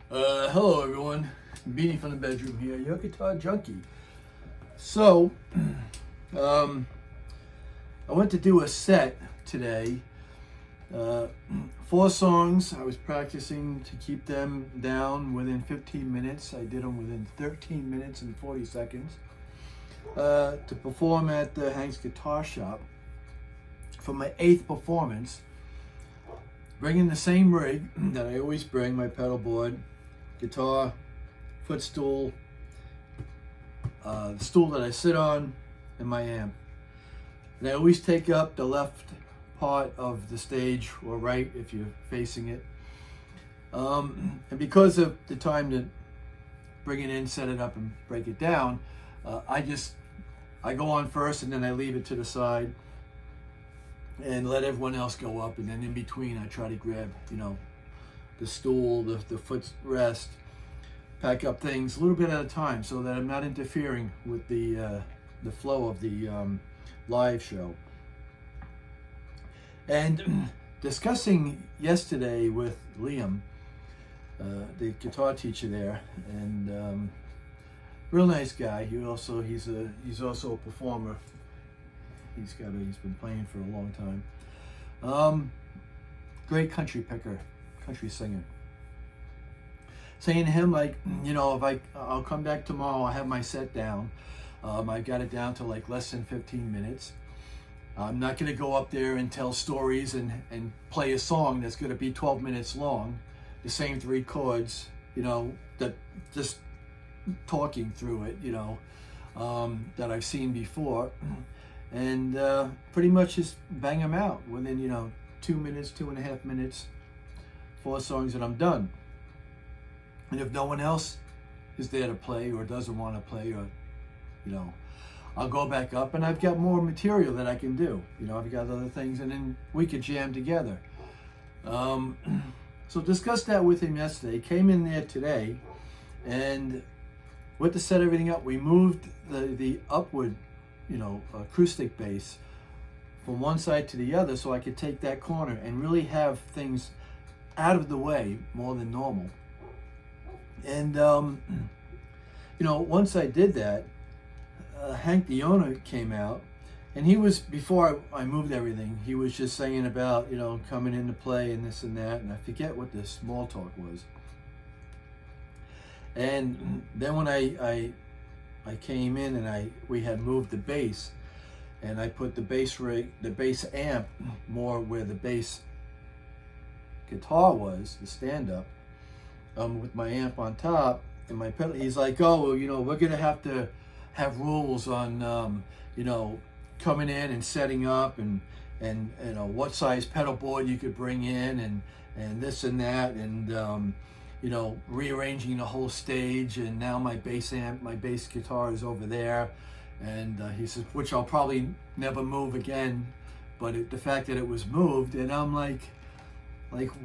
Hello everyone, Beanie from the bedroom here, your guitar junkie. So, I went to do a set today. 4 songs. I was practicing to keep them down within 15 minutes. I did them within 13 minutes and 40 seconds. To perform at the Hank's Guitar Shop for my 8th performance. Bringing the same rig that I always bring, my pedal board, guitar, footstool, the stool that I sit on, and my amp. And I always take up the left part of the stage, or right if you're facing it. And because of the time to bring it in, set it up, and break it down, I go on first and then I leave it to the side and let everyone else go up, and then in between I try to grab, the stool, the footrest, pack up things a little bit at a time so that I'm not interfering with the flow of the live show. And discussing yesterday with Liam, the guitar teacher there, and real nice guy. He's also a performer. He's been playing for a long time. Great country picker, country singer. Saying to him, like, I'll come back tomorrow. I have my set down. I got it down to like less than 15 minutes. I'm not going to go up there and tell stories and play a song that's going to be 12 minutes long, the same 3 chords, that just talking through it, that I've seen before. And pretty much just bang them out within 2 minutes, 2.5 minutes, 4 songs, and I'm done. And if no one else is there to play or doesn't want to play, or I'll go back up and I've got more material that I can do. I've got other things, and then we could jam together. So discussed that with him yesterday. Came in there today, and went to set everything up. We moved the upward acoustic bass from one side to the other so I could take that corner and really have things out of the way more than normal. And once I did that, Hank, the owner, came out, and he was, before I moved everything, he was just saying about coming into play and this and that, and I forget what the small talk was. And then when I came in and we had moved the bass, and I put the bass amp more where the bass guitar was, the stand-up, with my amp on top and my pedal. He's like, oh, well, we're gonna have to have rules on coming in and setting up, and what size pedal board you could bring in, and this and that, and rearranging the whole stage. And now my bass guitar is over there, and he says, which I'll probably never move again, but the fact that it was moved, and I'm like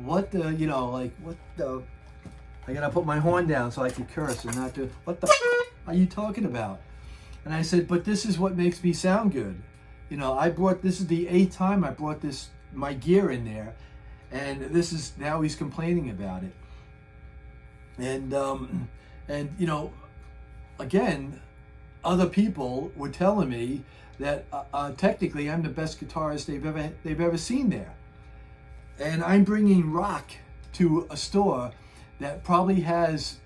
what the, I gotta put my horn down so I can curse and not do, what the are you talking about? And I said, but this is what makes me sound good. This is the 8th time I brought my gear in there, and now he's complaining about it. And again, other people were telling me that technically I'm the best guitarist they've ever seen there. And I'm bringing rock to a store that probably has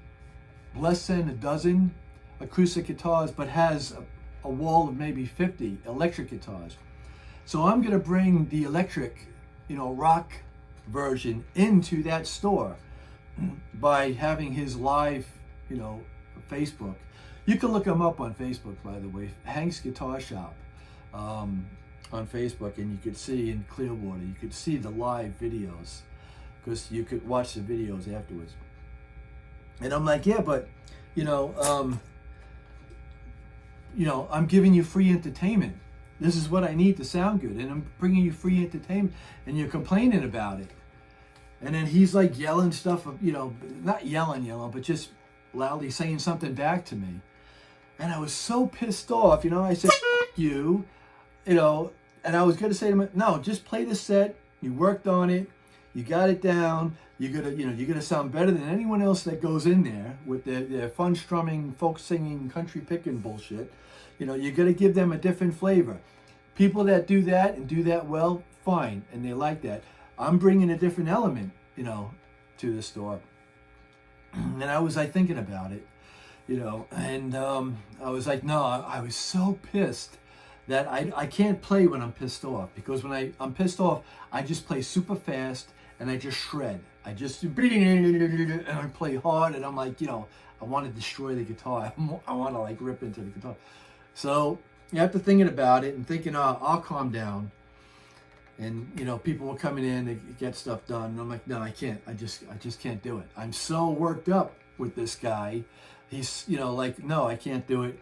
less than a dozen acoustic guitars, but has a wall of maybe 50 electric guitars. So I'm going to bring the electric, rock version into that store by having his live, Facebook. You can look him up on Facebook, by the way, Hank's Guitar Shop, on Facebook, and you could see in Clearwater, you could see the live videos, because you could watch the videos afterwards. And I'm like, yeah, but I'm giving you free entertainment. This is what I need to sound good, and I'm bringing you free entertainment, and you're complaining about it. And then he's like yelling stuff, not yelling, but just loudly saying something back to me. And I was so pissed off, I said, F you, and I was going to say to him, no, just play the set. You worked on it. You got it down. you're gonna sound better than anyone else that goes in there with their fun strumming, folk singing, country picking bullshit. You got to give them a different flavor. People that do that and do that well, fine, and they like that. I'm bringing a different element, to the store. And I was like thinking about it, and I was like, no, I was so pissed that I can't play when I'm pissed off, because when I'm pissed off, I just play super fast and I just shred. I just and I play hard, and I'm like, I want to destroy the guitar. I want to like rip into the guitar. So after thinking about it and thinking, I'll calm down. And people were coming in to get stuff done. And I'm like, no, I can't. I just can't do it. I'm so worked up with this guy. He's like, no, I can't do it.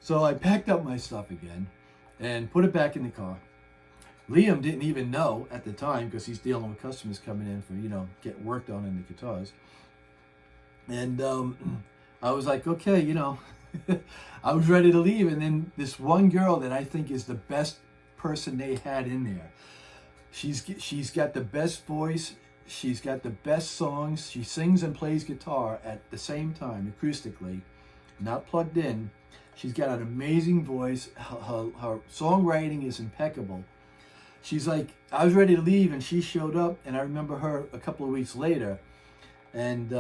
So I packed up my stuff again and put it back in the car. Liam didn't even know at the time, because he's dealing with customers coming in for get work done in the guitars. And I was like, okay, I was ready to leave. And then this one girl that I think is the best person they had in there. She's got the best voice. She's got the best songs. She sings and plays guitar at the same time, acoustically, not plugged in. She's got an amazing voice. Her songwriting is impeccable. She's like, I was ready to leave, and she showed up, and I remember her a couple of weeks later, and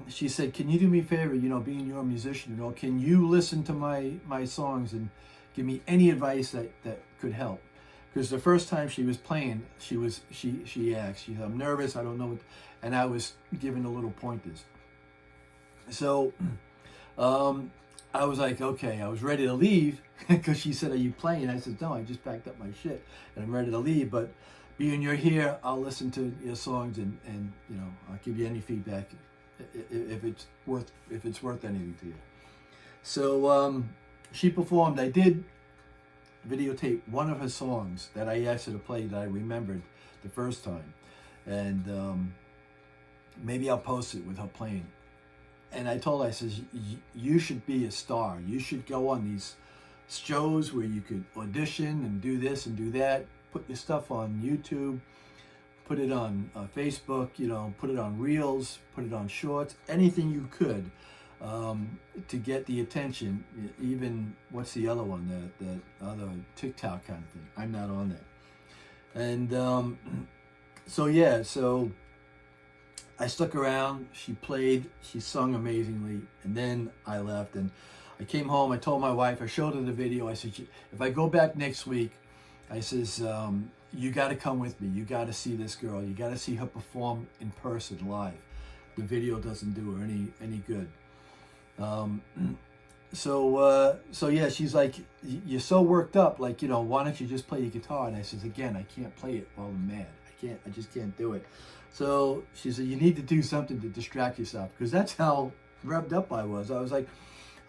she said, can you do me a favor, being you're a musician, can you listen to my songs and give me any advice that could help? Because the first time she was playing, she asked, she said, I'm nervous, I don't know what, and I was giving her little pointers. So I was like, okay, I was ready to leave, because she said, are you playing? I said, no, I just packed up my shit and I'm ready to leave, but being you're here, I'll listen to your songs and I'll give you any feedback if it's worth anything to you. So she performed. I did videotape one of her songs that I asked her to play that I remembered the first time, and maybe I'll post it with her playing. And I told her, I says, you should be a star. You should go on these shows where you could audition and do this and do that. Put your stuff on YouTube, put it on Facebook, put it on Reels, put it on Shorts, anything you could to get the attention. Even, what's the other one, the other TikTok kind of thing. I'm not on that. And so I stuck around, she played, she sung amazingly, and then I left, and I came home, I told my wife, I showed her the video, I said, if I go back next week, I says, you got to come with me, you got to see this girl, you got to see her perform in person, live. The video doesn't do her any good. So yeah, she's like, you're so worked up, like, why don't you just play your guitar? And I says, again, I can't play it while I'm mad. I just can't do it. So she said, you need to do something to distract yourself, because that's how revved up I was. I was like,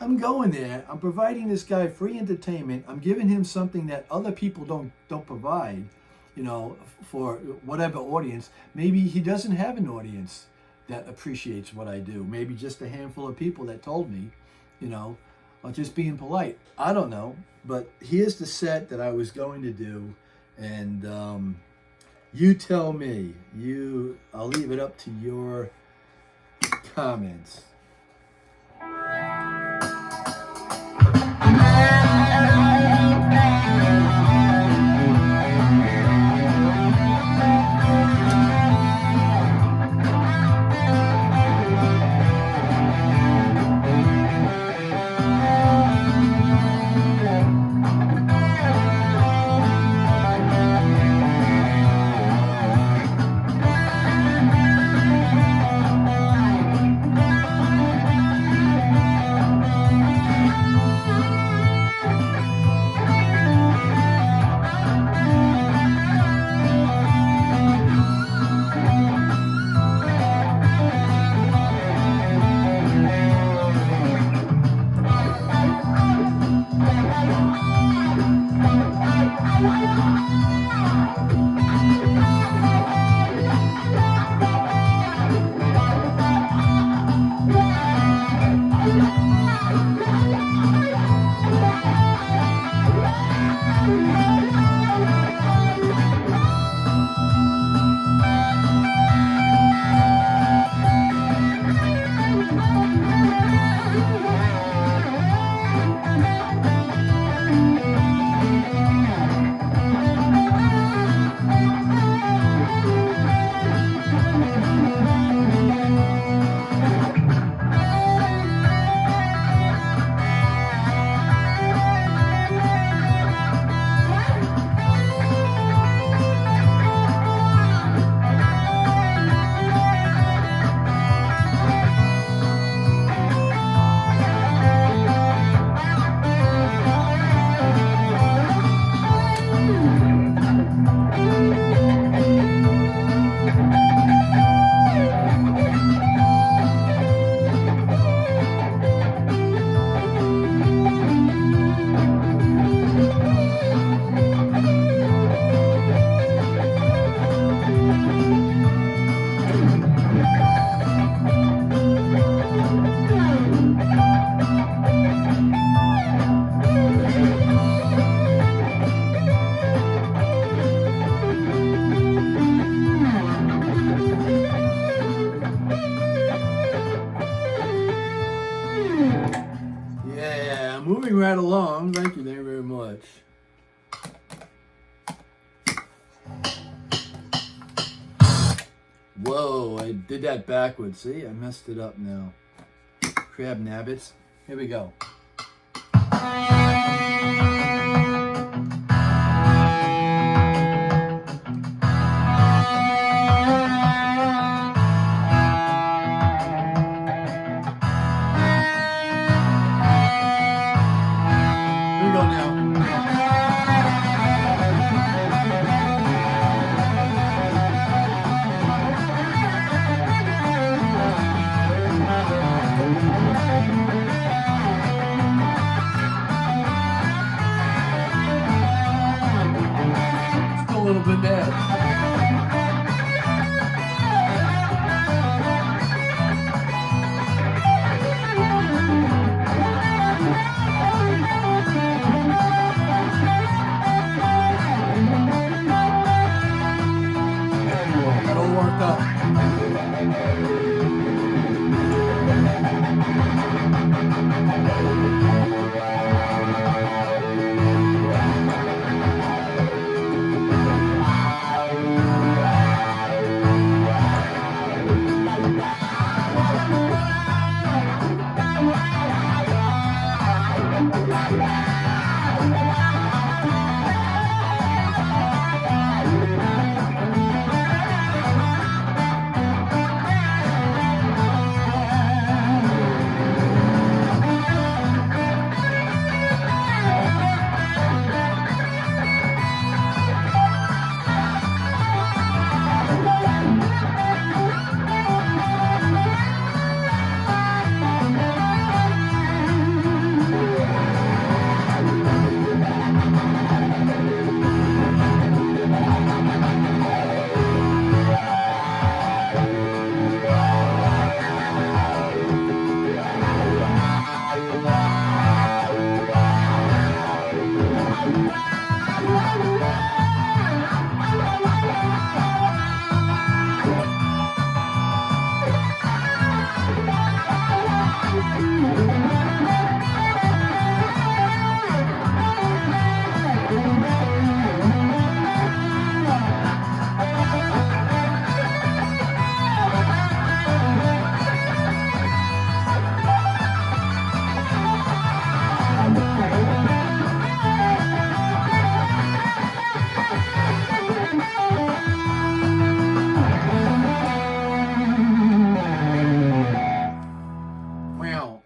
I'm going there, I'm providing this guy free entertainment, I'm giving him something that other people don't provide, for whatever audience. Maybe he doesn't have an audience that appreciates what I do. Maybe just a handful of people that told me, or just being polite. I don't know, but here's the set that I was going to do, and you tell me. I'll leave it up to your comments. right along. Thank you very much. Whoa, I did that backwards. See, I messed it up now. Crab nabbits. Here we go. A little bit bad. Got all worked up.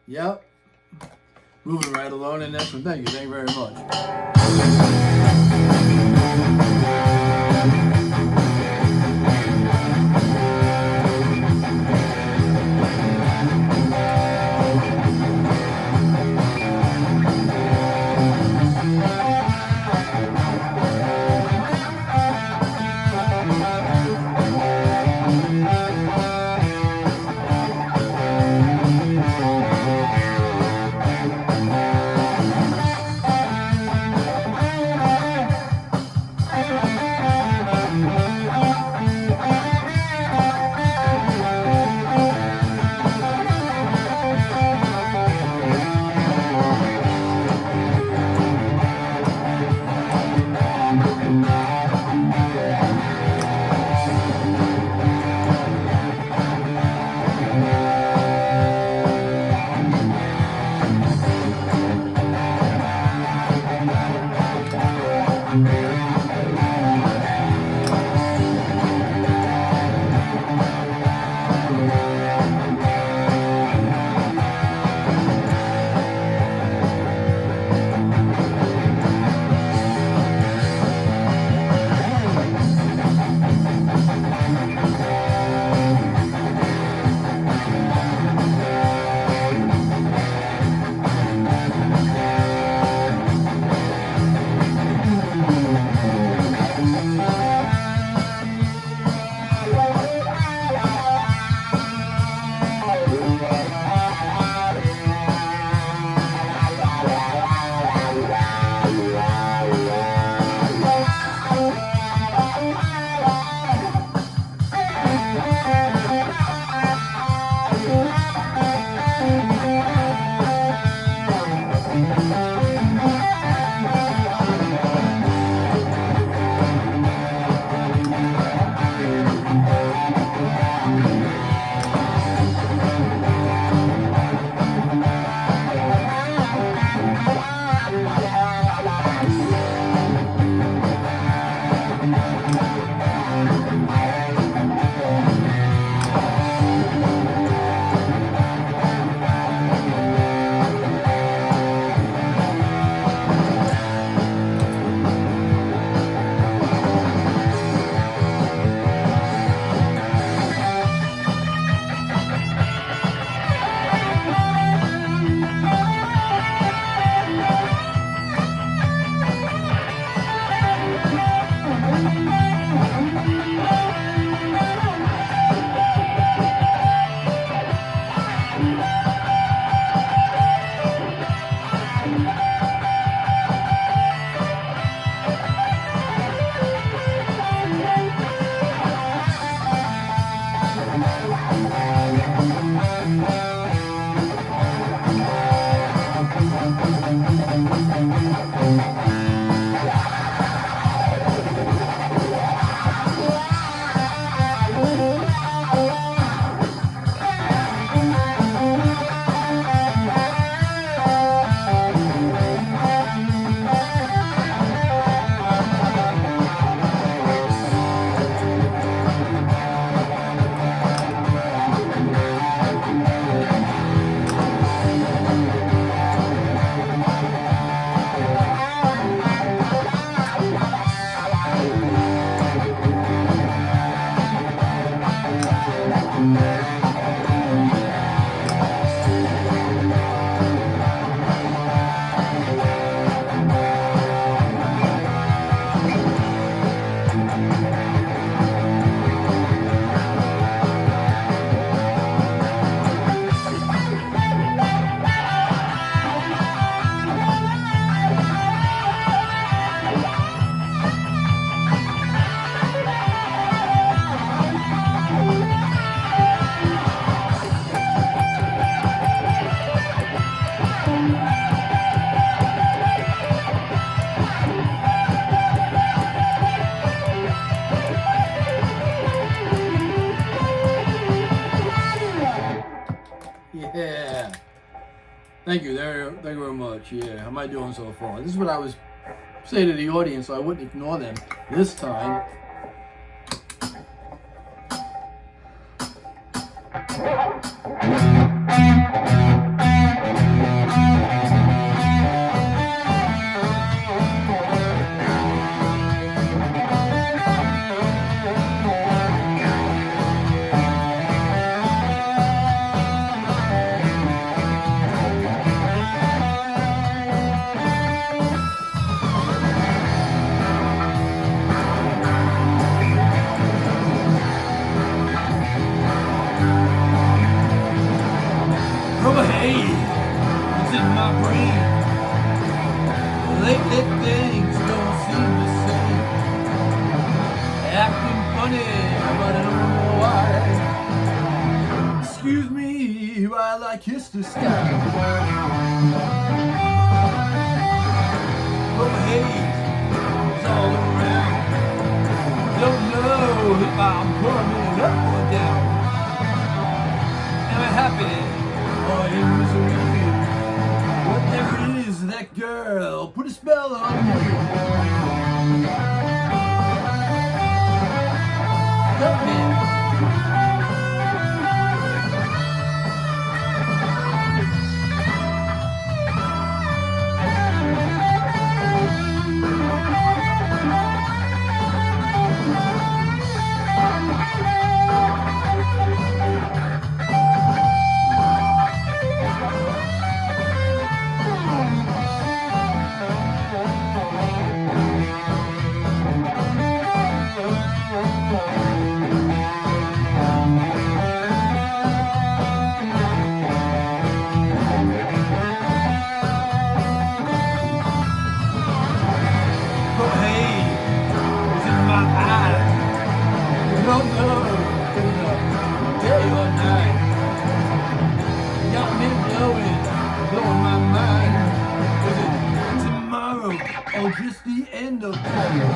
Yep. Moving right along in this one. Thank you very much. Thank you. Thank you very much. Yeah, how am I doing so far? This is what I was saying to the audience, so I wouldn't ignore them this time. Oh, hey, it's in my brain. Lately things don't seem the same. Acting funny, but I don't know why. Excuse me while I kiss the sky. Oh, hey, it's all around. Don't know if I'm coming up or down. Am I happy? Oh, in misery, whatever it is, that girl put a spell on me. Love me. Don't know day or night. Got me blowing my mind. Is it tomorrow or just the end of time?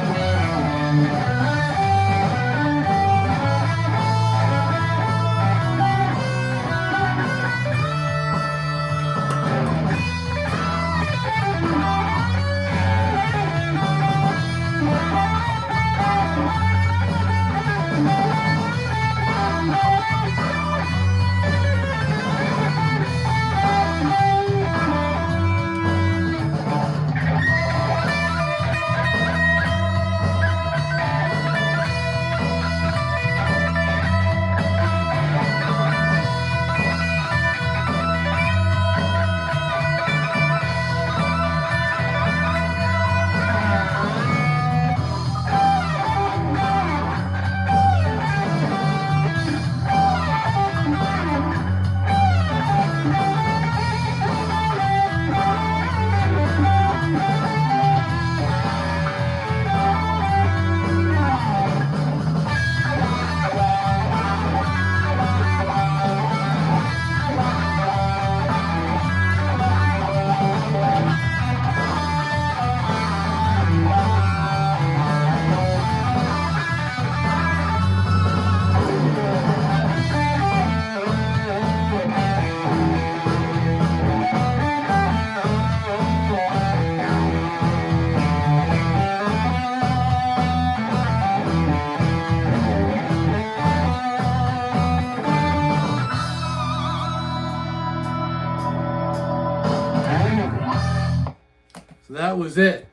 So that was it.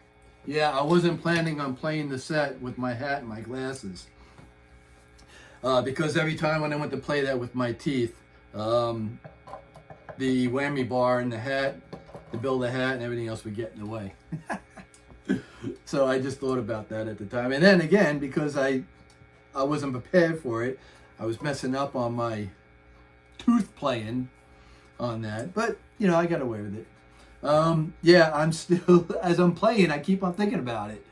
Yeah, I wasn't planning on playing the set with my hat and my glasses. Because every time when I went to play that with my teeth, the whammy bar and the hat, the build the hat and everything else would get in the way. So I just thought about that at the time. And then again, because I wasn't prepared for it, I was messing up on my tooth playing on that. But, you know, I got away with it. Yeah, I'm still, as I'm playing, I keep on thinking about it.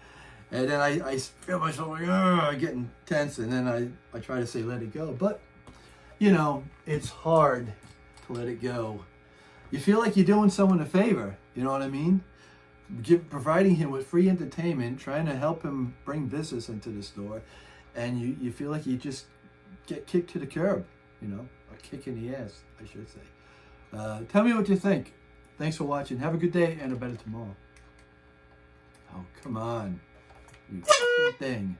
And then I feel myself like, getting tense. And then I try to say, let it go. But, you know, it's hard to let it go. You feel like you're doing someone a favor. You know what I mean? Providing him with free entertainment, trying to help him bring business into the store. And you feel like you just get kicked to the curb, you know, a kick in the ass, I should say. Tell me what you think. Thanks for watching. Have a good day and a better tomorrow. Oh, come on. You thing.